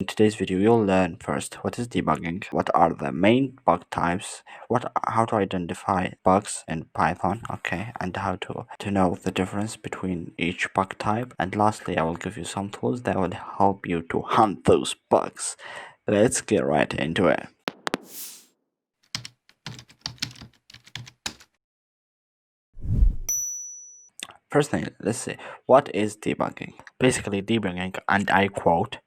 In today's video, you'll learn first what is debugging, what are the main bug types, how to identify bugs in Python, okay, and how to know the difference between each bug type, and lastly, I will give you some tools that will help you to hunt those bugs. Let's get right into it. First thing, let's see, what is debugging? Basically, debugging, and I quote,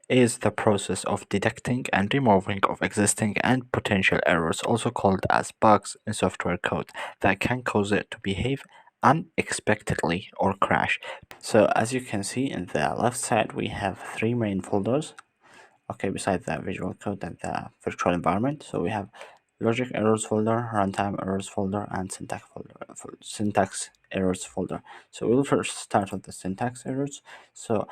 is the process of detecting and removing of existing and potential errors, also called as bugs in software code, that can cause it to behave unexpectedly or crash. So as you can see in the left side, we have three main folders, okay, besides the visual code and the virtual environment. So we have logic errors folder, runtime errors folder, and syntax errors folder. So we'll first start with the syntax errors. So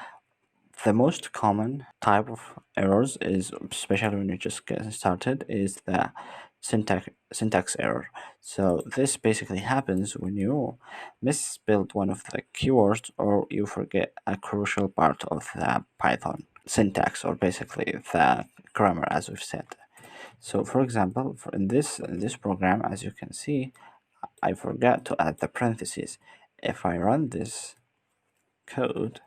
the most common type of errors is, especially when you just get started, is the syntax error. So this basically happens when you misspelled one of the keywords or you forget a crucial part of the Python syntax, or basically the grammar, as we've said. So for example, in this program, as you can see, I forgot to add the parentheses. If I run this code,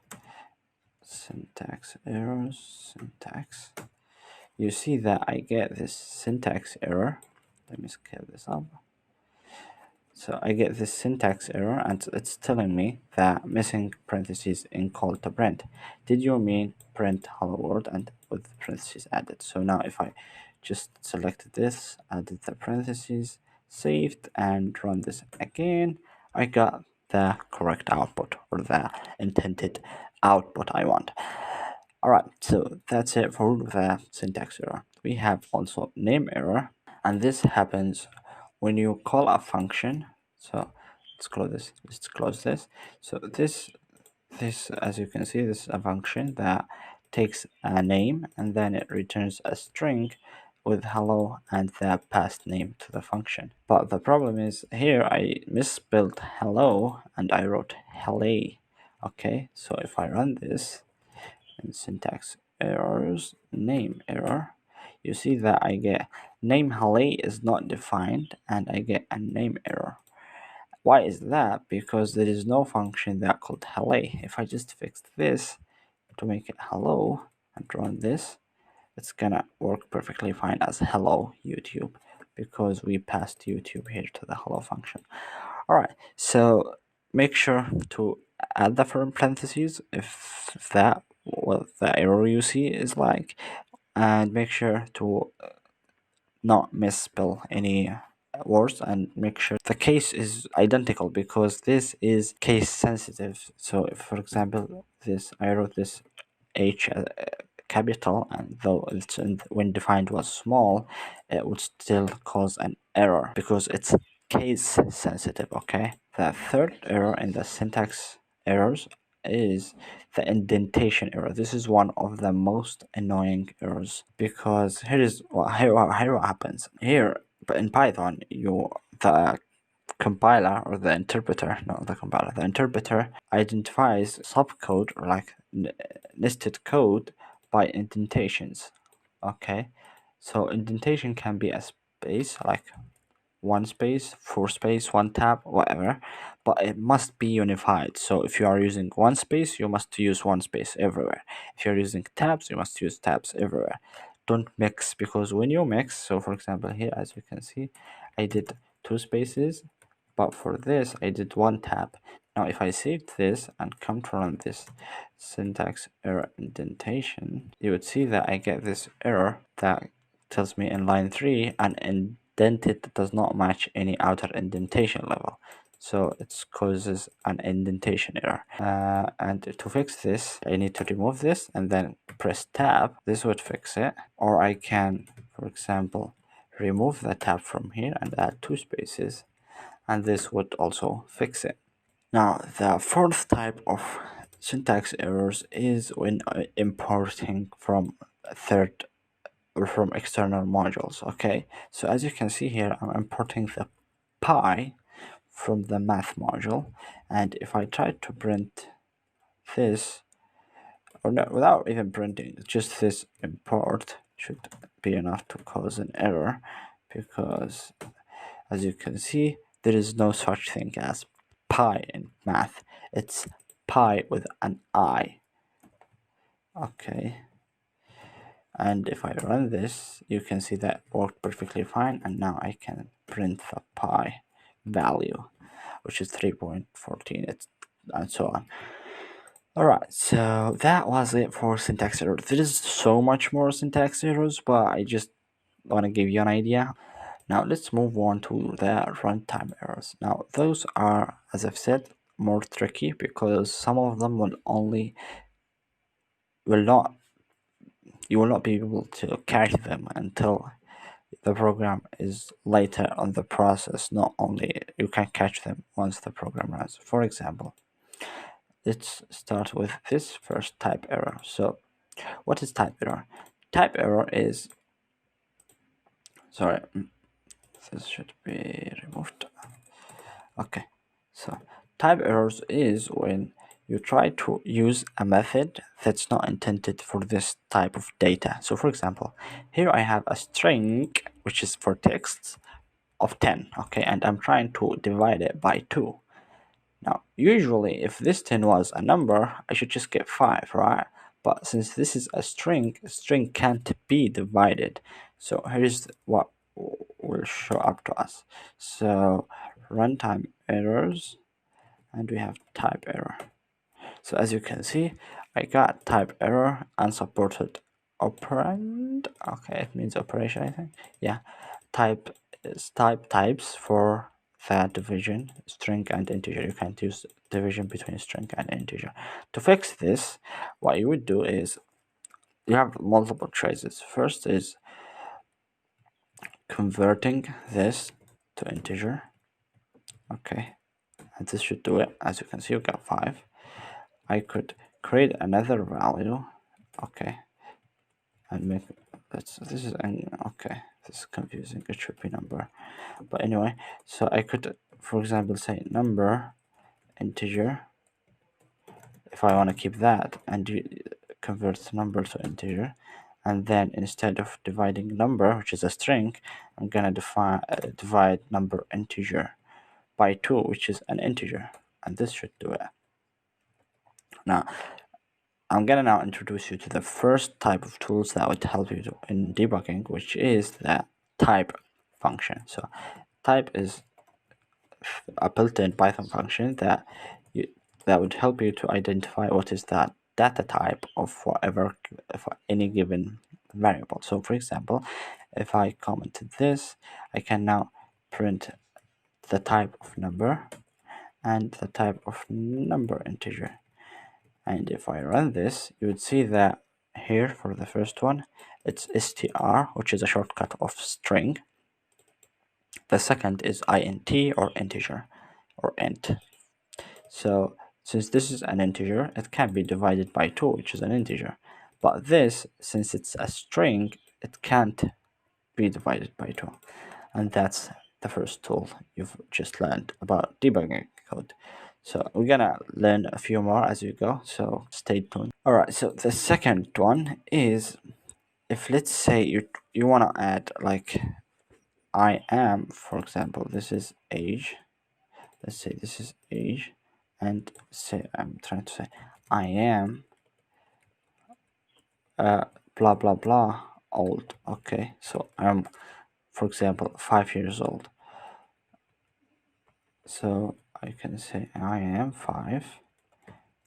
syntax errors, syntax, you see that I get this syntax error. Let me scale this up. So I get this syntax error, and it's telling me that missing parentheses in call to print. Did you mean print hello world and with parentheses added? So now if I just selected this, added the parentheses, saved, and run this again, I got the correct output, or the intended output I want. Alright, so that's it for the syntax error. We have also name error, and this happens when you call a function. So let's close this. So this as you can see, this is a function that takes a name and then it returns a string with hello and the past name to the function. But the problem is here I misspelled hello and I wrote hello. Okay, so if I run this in syntax errors, name error, you see that I get name hello is not defined and I get a name error. Why is that? Because there is no function that called hello. If I just fixed this to make it hello and run this, it's gonna work perfectly fine as hello YouTube, because we passed YouTube here to the hello function. Alright, so make sure to add the parentheses if that what the error you see is like, and make sure to not misspell any words, and make sure the case is identical, because this is case sensitive. So if, for example, this I wrote this H capital, and though it's when defined was small, it would still cause an error because it's case sensitive. Okay, the third error in the syntax errors is the indentation error. This is one of the most annoying errors, because here what happens here. But in Python, the compiler, or the interpreter, not the compiler, the interpreter identifies subcode, or like nested code, by indentations. Okay, so indentation can be a space, like one space, four space, one tab, whatever, but it must be unified. So if you are using one space, you must use one space everywhere. If you're using tabs, you must use tabs everywhere. Don't mix, because when you mix, so for example here, as you can see, I did two spaces, but for this I did one tab. Now if I saved this and come to run this syntax error indentation, you would see that I get this error that tells me in line 3 an indented does not match any outer indentation level. So it causes an indentation error. And to fix this, I need to remove this and then press tab. This would fix it. Or I can, for example, remove the tab from here and add two spaces, and this would also fix it. Now, the fourth type of syntax errors is when importing from third or from external modules. Okay, so as you can see here, I'm importing the py from the math module, and if I try to print this, or not, without even printing, just this import should be enough to cause an error, because as you can see, there is no such thing as pi in math. It's pi with an I. Okay. And if I run this, you can see that worked perfectly fine, and now I can print the pi value, which is 3.14, and so on. Alright, so that was it for syntax errors. There is so much more syntax errors, but I just want to give you an idea. Now let's move on to the runtime errors. Now those are, as I've said, more tricky because some of them will not you will not be able to catch them until the program is later on the process. Not only you can catch them once the program runs. For example, let's start with this first type error. So what is type error? Type error is, sorry, this should be removed. Okay, so type errors is when you try to use a method that's not intended for this type of data. So for example, here I have a string which is for text of 10, okay, and I'm trying to divide it by 2. Now usually if this 10 was a number, I should just get 5, right? But since this is a string can't be divided. So here's what will show up to us. So runtime errors, and we have type error. So as you can see, I got type error, unsupported operand. Okay, it means operation, I think. Yeah, type is types for that division, string and integer. You can't use division between string and integer. To fix this, what you would do is you have multiple traces. First is converting this to integer. Okay, and this should do it. As you can see, we got 5. I could create another value. Okay, and make this is okay, this is confusing. It should be number, but anyway, so I could, for example, say number integer if I want to keep that, and convert number to integer, and then instead of dividing number, which is a string, I'm gonna divide number integer by 2, which is an integer, and this should do it. Now I'm gonna now introduce you to the first type of tools that would help you in debugging, which is the type function. So type is a built-in Python function that would help you to identify what is that data type of whatever for any given variable. So for example, if I commented this, I can now print the type of number and the type of number integer. And if I run this, you would see that here for the first one, it's str, which is a shortcut of string. The second is int, or integer, or int. So since this is an integer, it can be divided by 2, which is an integer. But this, since it's a string, it can't be divided by 2. And that's the first tool you've just learned about debugging code. So we're gonna learn a few more as we go, so stay tuned. Alright, so the second one is, if let's say you wanna add like I am, for example, this is age. Let's say this is age, and say I'm trying to say I am blah blah blah old. Okay, so I'm, for example, 5 years old. So I can say I am 5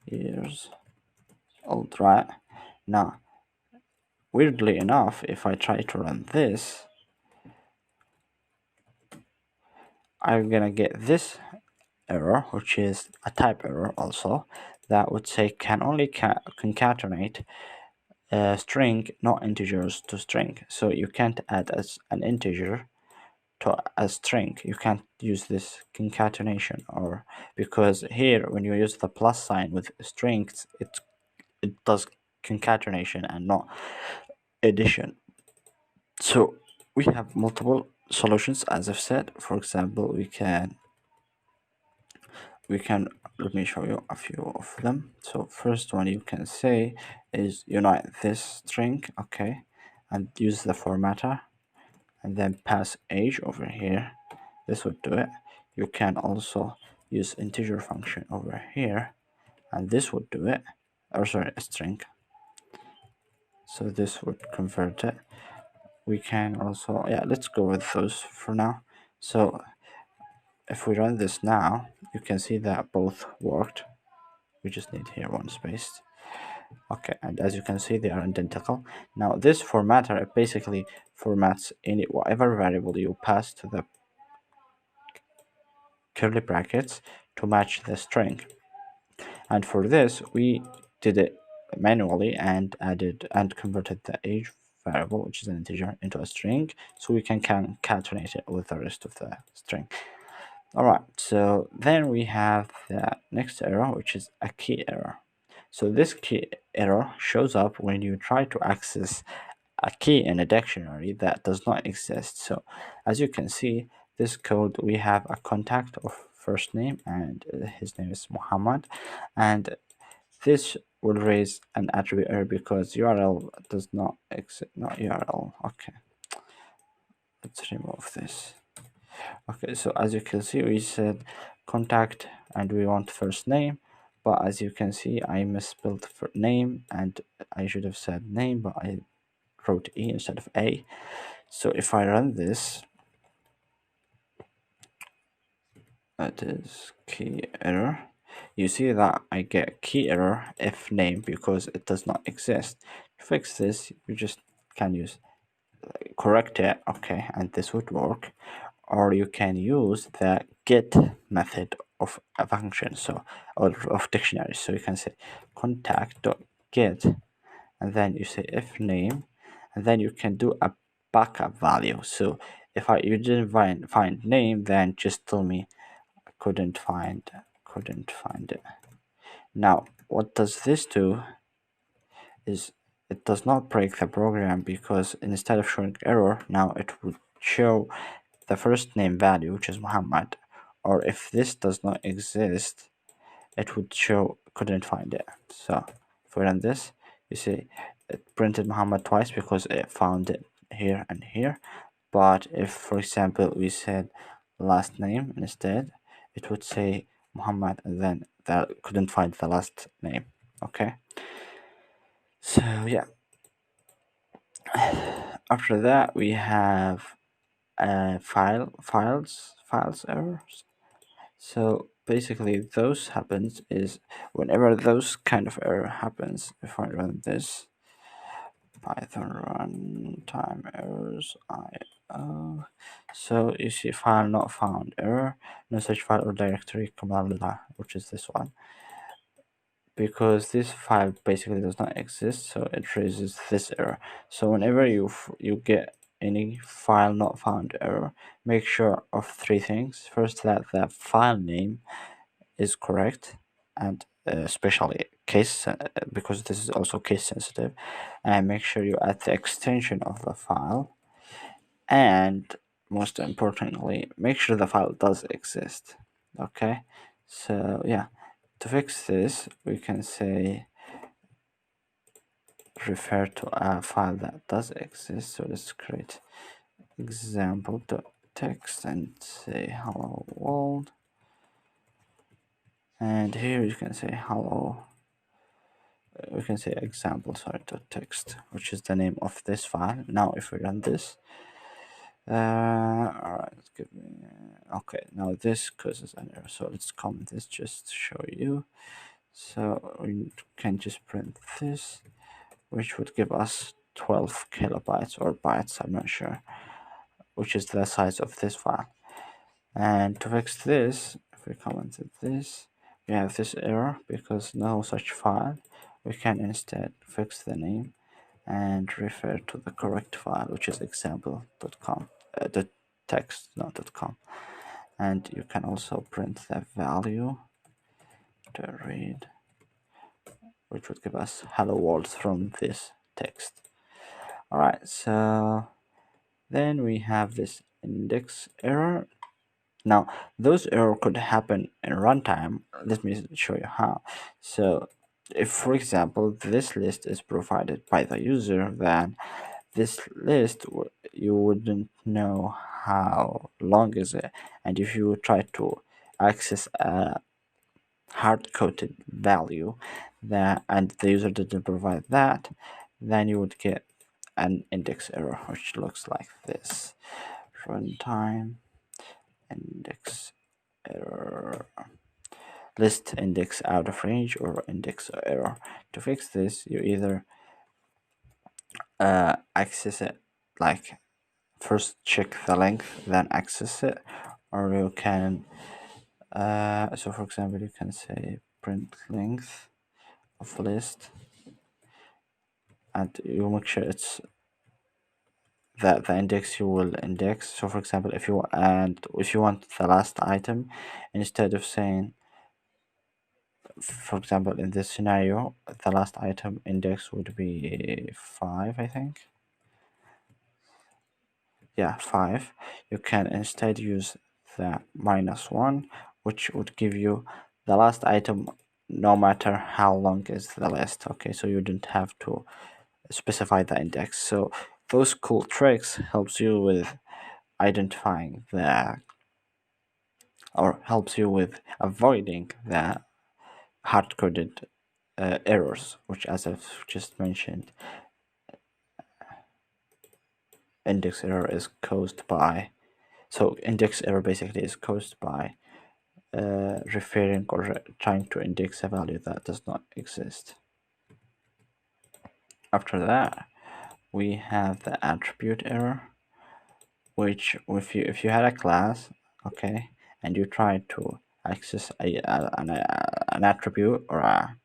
years old, right? Now, weirdly enough, if I try to run this, I'm gonna get this error, which is a type error also, that would say can only concatenate a string, not integers to string. So you can't add as an integer to a string. You can't use this concatenation, or because here when you use the plus sign with strings, it does concatenation and not addition. So we have multiple solutions, as I've said. For example, we we can, let me show you a few of them. So first one you can say is unite this string, okay, and use the formatter, and then pass age over here. This would do it. You can also use integer function over here, and this would do it. Or sorry, a string. So this would convert it. We can also, yeah, let's go with those for now. So if we run this now, you can see that both worked. We just need here one space. Okay, and as you can see, they are identical. Now this formatter, it basically formats any whatever variable you pass to the curly brackets to match the string. And for this, we did it manually and added and converted the age variable, which is an integer, into a string, so we can concatenate it with the rest of the string. All right, so then we have the next error, which is a key error. So this key error shows up when you try to access a key in a dictionary that does not exist. So as you can see, this code, we have a contact of first name, and his name is Muhammad, and this will raise an attribute error because URL does not exist. Not URL. Okay, let's remove this. Okay, so as you can see, we said contact and we want first name, but as you can see, I misspelled for name, and I should have said name, but I wrote E instead of A. So if I run this, that is key error. You see that I get key error if name because it does not exist. To fix this, you just can use correct it, okay, and this would work. Or you can use the get method of a function, so, or of dictionary. So you can say contact.get, and then you say if name, and then you can do a backup value. So if you didn't find name, then just tell me couldn't find it. Now what does this do is it does not break the program, because instead of showing error, now it would show the first name value, which is Muhammad, or if this does not exist, it would show couldn't find it. So if we run this, you see it printed Muhammad twice because it found it here and here. But if, for example, we said last name instead, it would say Muhammad, and then that couldn't find the last name. Okay, so yeah, after that we have files errors. So basically those happens is whenever those kind of error happens. If I run this Python runtime errors IO, so you see file not found error, no such file or directory command, which is this one, because this file basically does not exist, so it raises this error. So whenever you get any file not found error, make sure of three things. First, that the file name is correct, and especially case because this is also case sensitive, and make sure you add the extension of the file, and most importantly, make sure the file does exist. Okay, so yeah, to fix this, we can say refer to a file that does exist. So let's create example.txt and say hello world, and here you can say hello, we can say example, sorry, .text, which is the name of this file. Now if we run this, all right, give me, okay, now this causes an error, so let's comment this just to show you. So we can just print this, which would give us 12 kilobytes or bytes, I'm not sure, which is the size of this file. And to fix this, if we commented this, we have this error because no such file. We can instead fix the name and refer to the correct file, which is example.com, the text, not .com. And you can also print the value to read, which would give us hello world from this text. All right, so then we have this index error. Now, those error could happen in runtime. Let me show you how. So, if for example this list is provided by the user, then this list you wouldn't know how long is it, and if you try to access a hard-coded value that and the user didn't provide that, then you would get an index error which looks like this: runtime index error, list index out of range, or index error. To fix this, you either access it, like first check the length then access it, or you can so for example you can say print length of list, and you make sure it's that the index you will index. So for example, if you want the last item, instead of saying, for example, in this scenario, the last item index would be 5, I think. Yeah, 5. You can instead use the -1, which would give you the last item no matter how long is the list. Okay, so you don't have to specify the index. So those cool tricks helps you with identifying the, or helps you with avoiding the hard-coded errors, which, as I've just mentioned, index error is caused by. So index error basically is caused by referring or trying to index a value that does not exist. After that, we have the attribute error, which if you had a class, okay, and you try to access an attribute or a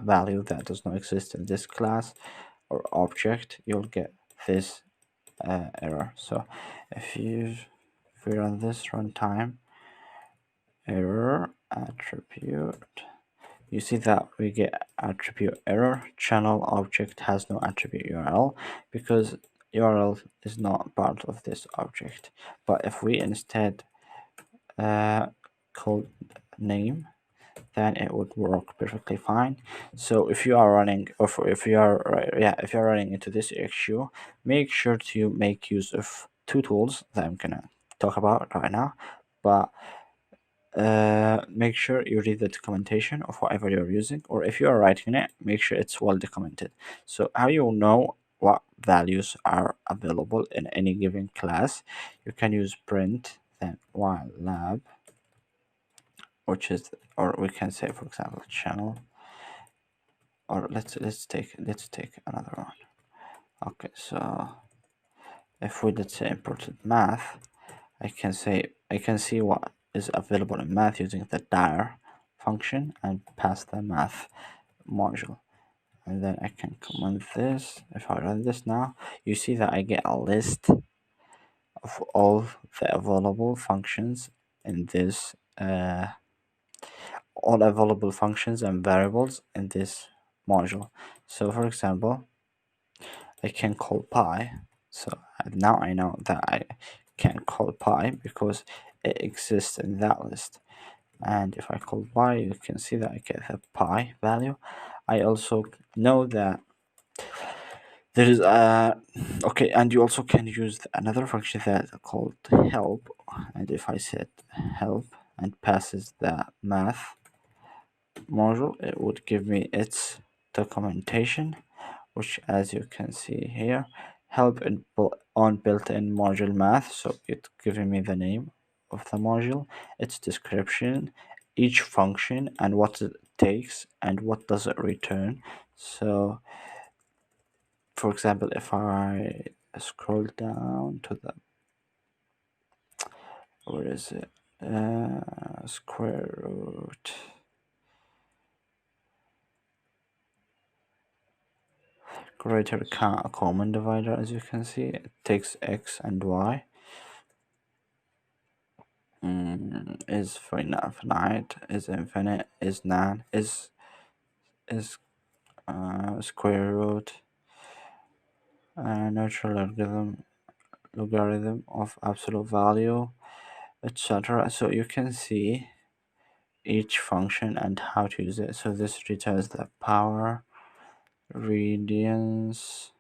value that does not exist in this class or object, you'll get this error. So if we run this runtime error attribute, you see that we get attribute error. Channel object has no attribute URL because URL is not part of this object. But if we instead call name, then it would work perfectly fine. So if you are running, if you are running into this issue, make sure to make use of two tools that I'm gonna talk about right now. But make sure you read the documentation of whatever you're using, or if you are writing it, make sure it's well documented. So how you know what values are available in any given class, you can use print then Whilelab, which is, or we can say for example channel, or let's take another one. Okay, so if we, let's say, imported math, I can see what is available in math using the dir function and pass the math module, and then I can comment this. If I run this now, you see that I get a list of all the available functions in this all available functions and variables in this module. So for example, I can call pi. So now I know that I can call pi because it exists in that list. And if I call pi, you can see that I get the pi value. I also know that there is a, okay, and you also can use another function that called help. And if I set help and passes the math module, it would give me its documentation, which, as you can see here, help on built-in module math. So it's giving me the name of the module, its description, each function, and what it takes and what does it return. So for example, if I scroll down to the, where is it, square root, greater common divisor, as you can see, it takes x and y. Is finite, is infinite, is none, is square root, natural logarithm of absolute value, etc. So you can see each function and how to use it. So this returns the power, radians,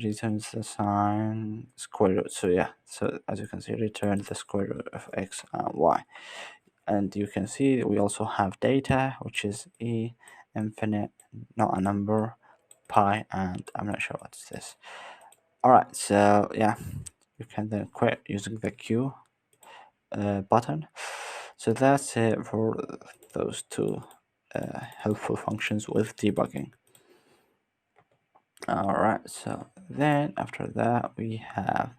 returns the sign, square root. So yeah, so as you can see, return the square root of x and y. And you can see we also have data, which is e infinite, not a number, pi, and I'm not sure what's this. All right, so yeah, you can then quit using the q button. So that's it for those two helpful functions with debugging. All right, so then after that we have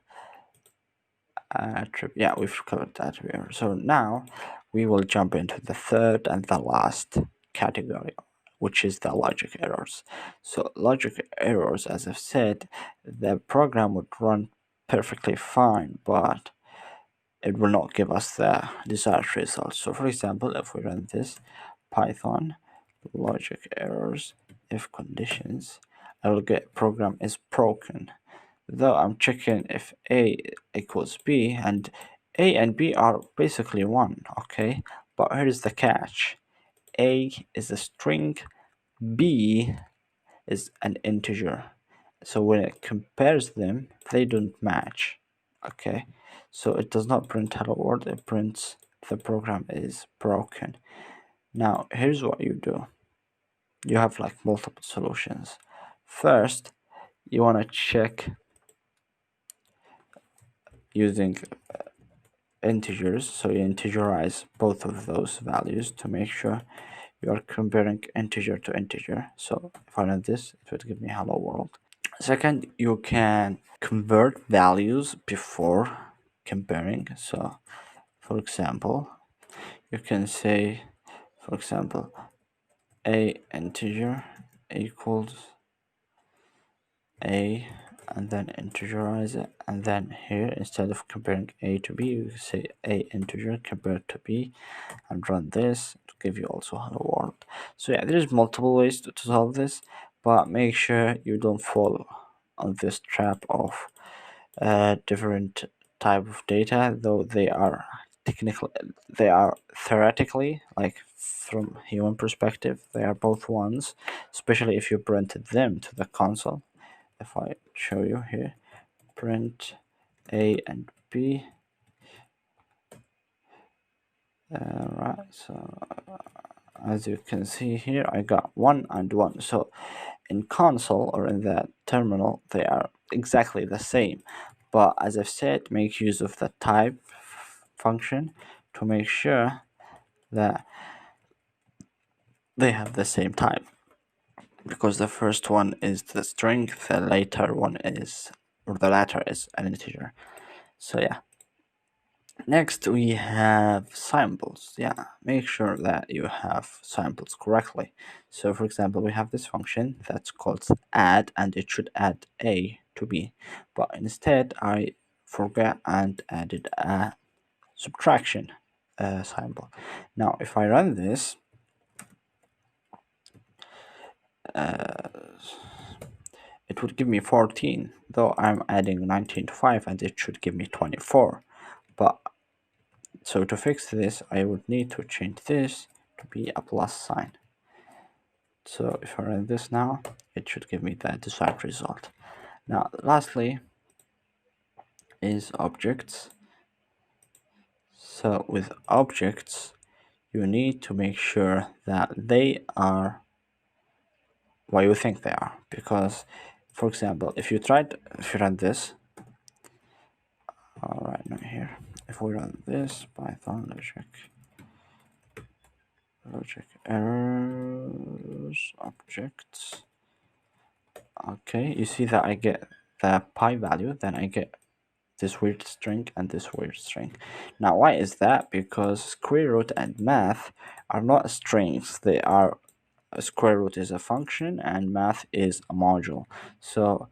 yeah, we've covered that here. So now we will jump into the third and the last category, which is the logic errors. So logic errors, as I've said, the program would run perfectly fine, but it will not give us the desired result. So for example, if we run this Python logic errors if conditions, I will get program is broken. Though I'm checking if A equals B, and A and B are basically one, okay? But here's the catch. A is a string, B is an integer. So when it compares them, they don't match, okay? So it does not print hello world, it prints the program is broken. Now, here's what you do. You have like multiple solutions. First, you want to check using integers, so you integerize both of those values to make sure you are comparing integer to integer. So if I run this, it would give me hello world. Second, you can convert values before comparing. So for example, you can say, for example, a integer equals a, and then integerize it, and then here instead of comparing a to b, you say a integer compared to b, and run this to give you also hello world. So yeah, there's multiple ways to solve this, but make sure you don't fall on this trap of different type of data, though they are technically, they are theoretically, like from human perspective, they are both ones, especially if you printed them to the console. If I show you here, print a and b. Right, so as you can see here, I got 1 and 1. So in console or in the terminal, they are exactly the same. But as I've said, make use of the type function to make sure that they have the same type. Because the first one is the string, the later one is, or the latter is an integer. So yeah. Next we have samples. Yeah, make sure that you have samples correctly. So for example, we have this function that's called add, and it should add a to b, but instead I forgot and added a subtraction sample. Now if I run this, it would give me 14, though I'm adding 19 to 5, and it should give me 24. But so to fix this, I would need to change this to be a plus sign. So if I run this now, it should give me the desired result. Now, lastly is objects. So with objects, you need to make sure that they are what you think they are. Because, for example, if you run this, all right, not here. If we run this Python logic errors objects, okay, you see that I get the pi value, then I get this weird string and this weird string. Now why is that? Because square root and math are not strings. They are, a square root is a function and math is a module. So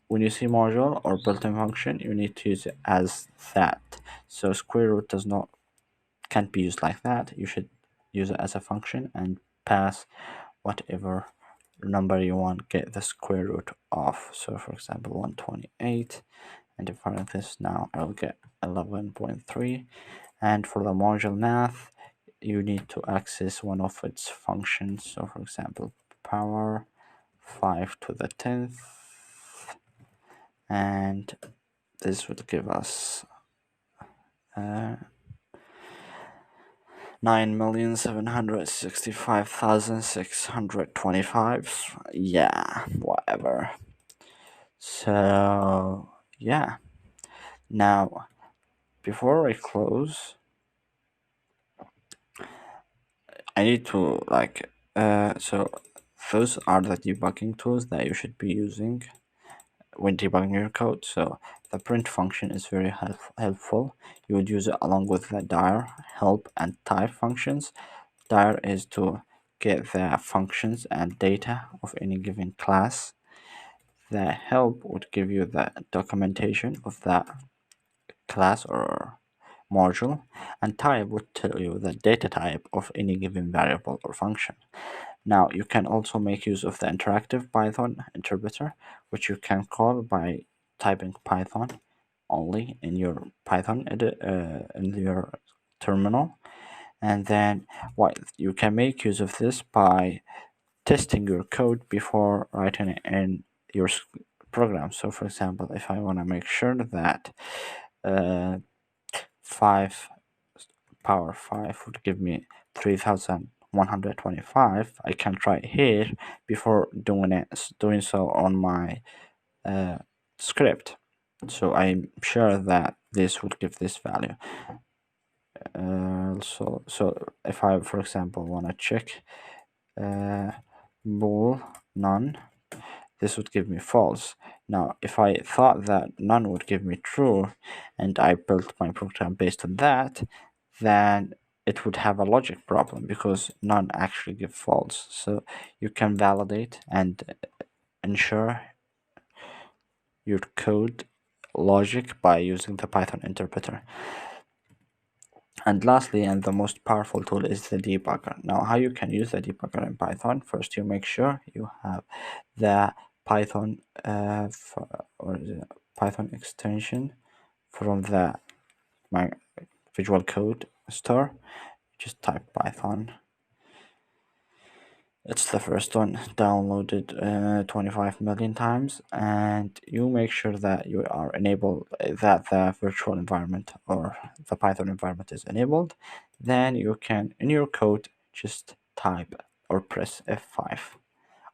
when you see module or built-in function, you need to use it as that. So square root can't be used like that. You should use it as a function and pass whatever number you want, get the square root of. So for example, 128, and if I run this now, I'll get 11.3. And for the module math, you need to access one of its functions. So for example, power 5 to the 10th, and this would give us 9,765,625. Yeah, whatever. So yeah, now before I close, I need to so those are the debugging tools that you should be using when debugging your code. So the print function is very helpful. You would use it along with the dir, help, and type functions. Dir is to get the functions and data of any given class. The help would give you the documentation of that class or module, and type would tell you the data type of any given variable or function. Now you can also make use of the interactive Python interpreter, which you can call by typing Python only in your Python in your terminal, and then what you can make use of this by testing your code before writing it in your program. So for example, if I want to make sure that uh, 5 power 5 would give me 3125, I can try it here before doing so on my script. So I'm sure that this would give this value. So if I, for example, want to check bool none, this would give me false. Now, if I thought that none would give me true, and I built my program based on that, then it would have a logic problem because none actually give false. So you can validate and ensure your code logic by using the Python interpreter. And lastly, and the most powerful tool is the debugger. Now, how you can use the debugger in Python? First, you make sure you have the Python Python extension from the my Visual Code store. Just type Python. It's the first one, downloaded 25 million times, and you make sure that you are enabled, that the virtual environment or the Python environment is enabled. Then you can, in your code, just type or press F5,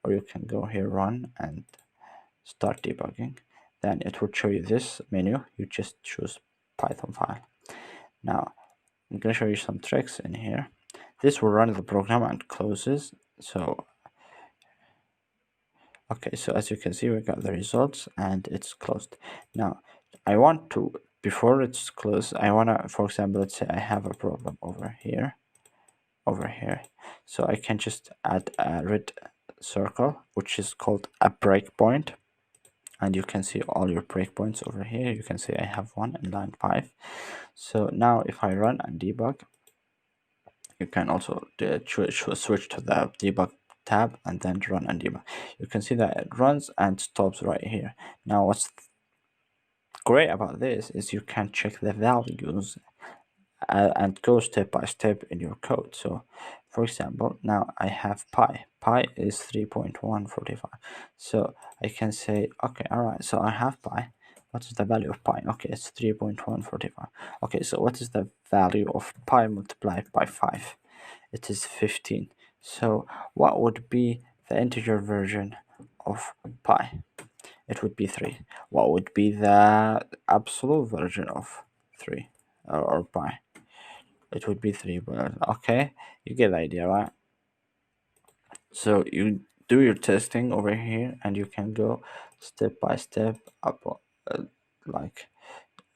or you can go here, run, and start debugging. Then it will show you this menu. You just choose Python file. Now, I'm going to show you some tricks in here. This will run the program and closes. So okay, so as you can see, we got the results and it's closed. Now, I want to, before it's closed, I want to, for example, let's say I have a problem over here. So I can just add a red circle, which is called a breakpoint. And you can see all your breakpoints over here. You can see I have one in line 5. So now if I run and debug, you can also switch to the debug tab and then run and debug. You can see that it runs and stops right here. Now what's great about this is you can check the values and go step by step in your code. So for example, now I have pi is 3.145, so I can say, okay, all right, so I have pi. What is the value of pi? Okay, it's 3.145. Okay, so what is the value of pi multiplied by 5? It is 15. So what would be the integer version of pi? It would be 3. What would be the absolute version of 3 or pi? It would be 3, but okay, you get the idea, right? So you do your testing over here and you can go step by step up like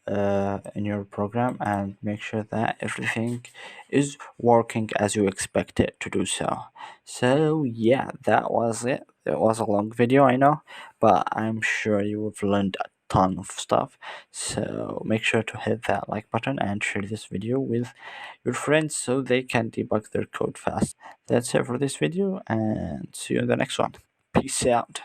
in your program and make sure that everything is working as you expect it to do so. So yeah, that was it. It was a long video, I know, but I'm sure you have learned a ton of stuff. So make sure to hit that like button and share this video with your friends so they can debug their code fast. That's it for this video, and see you in the next one. Peace out.